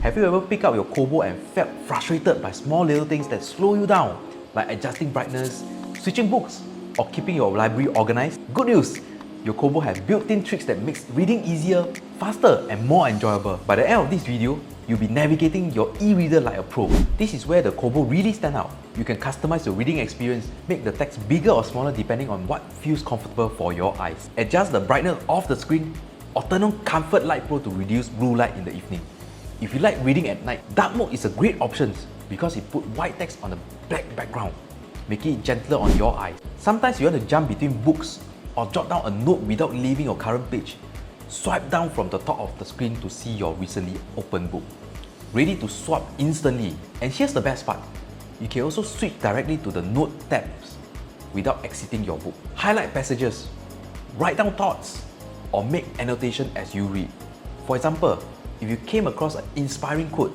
Have you ever picked up your Kobo and felt frustrated by small little things that slow you down, like adjusting brightness, switching books, or keeping your library organized? Good news! Your Kobo has built-in tricks that makes reading easier, faster, and more enjoyable. By the end of this video, you'll be navigating your e-reader like a pro. This is where the Kobo really stands out. You can customize your reading experience, make the text bigger or smaller depending on what feels comfortable for your eyes. Adjust the brightness of the screen, or turn on Comfort Light Pro to reduce blue light in the evening. If you like reading at night, dark mode is a great option because it puts white text on a black background, making it gentler on your eyes. Sometimes you want to jump between books or jot down a note without leaving your current page. Swipe down from the top of the screen to see your recently opened book. Ready to swap instantly. And here's the best part. You can also switch directly to the note tabs without exiting your book. Highlight passages, write down thoughts, or make annotation as you read. For example, if you came across an inspiring quote,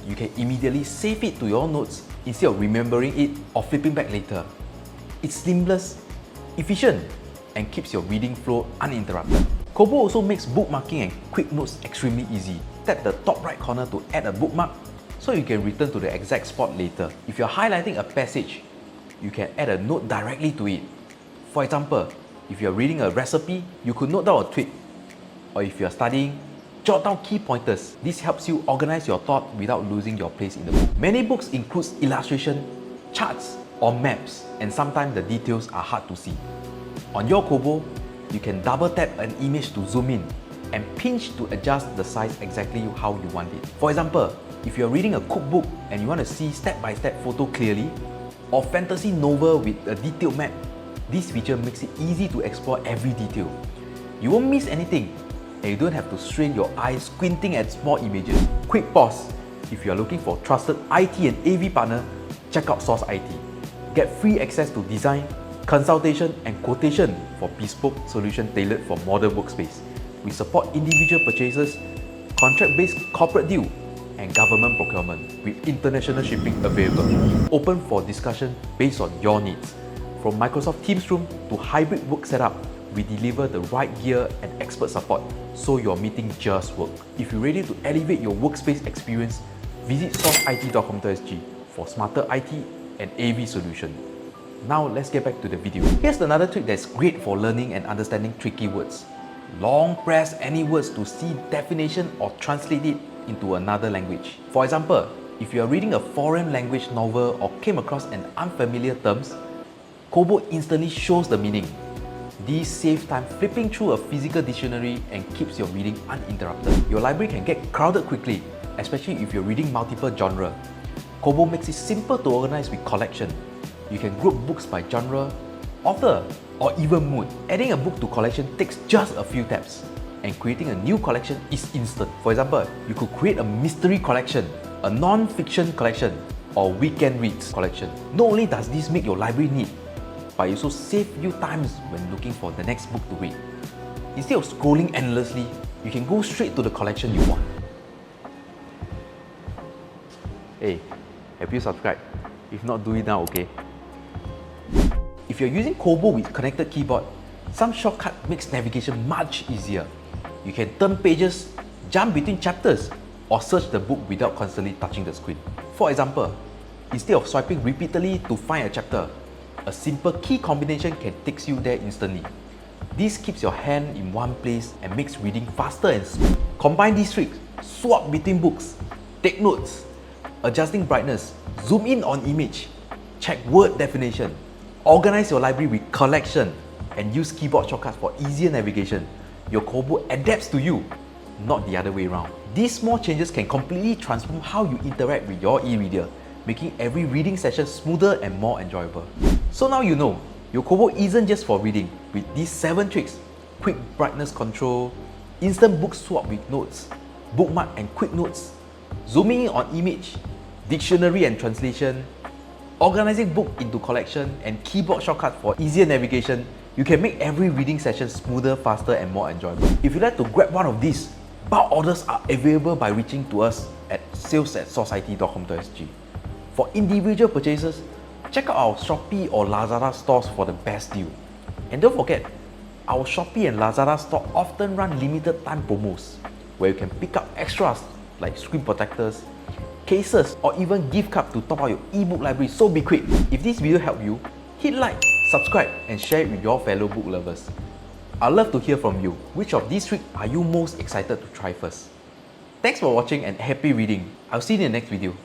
you can immediately save it to your notes instead of remembering it or flipping back later. It's seamless, efficient, and keeps your reading flow uninterrupted. Kobo also makes bookmarking and quick notes extremely easy. Tap the top right corner to add a bookmark so you can return to the exact spot later. If you're highlighting a passage, you can add a note directly to it. For example, if you're reading a recipe, you could note down a tweet. Or if you're studying, jot down key pointers. This helps you organize your thought without losing your place in the book. Many books include illustration, charts, or maps, and sometimes the details are hard to see. On your Kobo, you can double tap an image to zoom in and pinch to adjust the size exactly how you want it. For example, if you're reading a cookbook and you want to see step-by-step photo clearly, or fantasy novel with a detailed map, this feature makes it easy to explore every detail. You won't miss anything, and you don't have to strain your eyes squinting at small images. Quick pause. If you are looking for trusted IT and AV partner, check out SourceIT. Get free access to design, consultation, and quotation for bespoke solution tailored for modern workspace. We support individual purchases, contract-based corporate deal, and government procurement with international shipping available. Open for discussion based on your needs. From Microsoft Teams Room to hybrid work setup, we deliver the right gear and expert support so your meeting just works. If you're ready to elevate your workspace experience, visit sourceit.com.sg for smarter IT and AV solution. Now let's get back to the video. Here's another trick that's great for learning and understanding tricky words. Long press any words to see definition or translate it into another language. For example, if you are reading a foreign language novel or came across an unfamiliar terms, Kobo instantly shows the meaning. This saves time flipping through a physical dictionary and keeps your reading uninterrupted. Your library can get crowded quickly, especially if you're reading multiple genres. Kobo makes it simple to organize with collection. You can group books by genre, author, or even mood. Adding a book to collection takes just a few taps, and creating a new collection is instant. For example, you could create a mystery collection, a non-fiction collection, or weekend reads collection. Not only does this make your library neat, but it also saves you times when looking for the next book to read. Instead of scrolling endlessly, you can go straight to the collection you want. Hey, have you subscribed? If not, do it now, okay? If you're using Kobo with connected keyboard, some shortcut makes navigation much easier. You can turn pages, jump between chapters, or search the book without constantly touching the screen. For example, instead of swiping repeatedly to find a chapter, a simple key combination can take you there instantly. This keeps your hand in one place and makes reading faster and smooth. Combine these tricks, swap between books, take notes, adjusting brightness, zoom in on image, check word definition, organize your library with collection, and use keyboard shortcuts for easier navigation. Your Kobo adapts to you, not the other way around. These small changes can completely transform how you interact with your e-reader, making every reading session smoother and more enjoyable. So now you know, your Kobo isn't just for reading. With these 7 tricks, quick brightness control, instant book swap with notes, bookmark and quick notes, zooming in on image, dictionary and translation, organizing book into collection, and keyboard shortcuts for easier navigation, you can make every reading session smoother, faster, and more enjoyable. If you'd like to grab one of these, bulk orders are available by reaching to us at sales@sourceit.com.sg. For individual purchases, check out our Shopee or Lazada stores for the best deal. And don't forget, our Shopee and Lazada store often run limited time promos where you can pick up extras like screen protectors, cases, or even gift card to top up your ebook library, so be quick. If this video helped you, hit like, subscribe, and share it with your fellow book lovers. I'd love to hear from you. Which of these tricks are you most excited to try first? Thanks for watching and happy reading. I'll see you in the next video.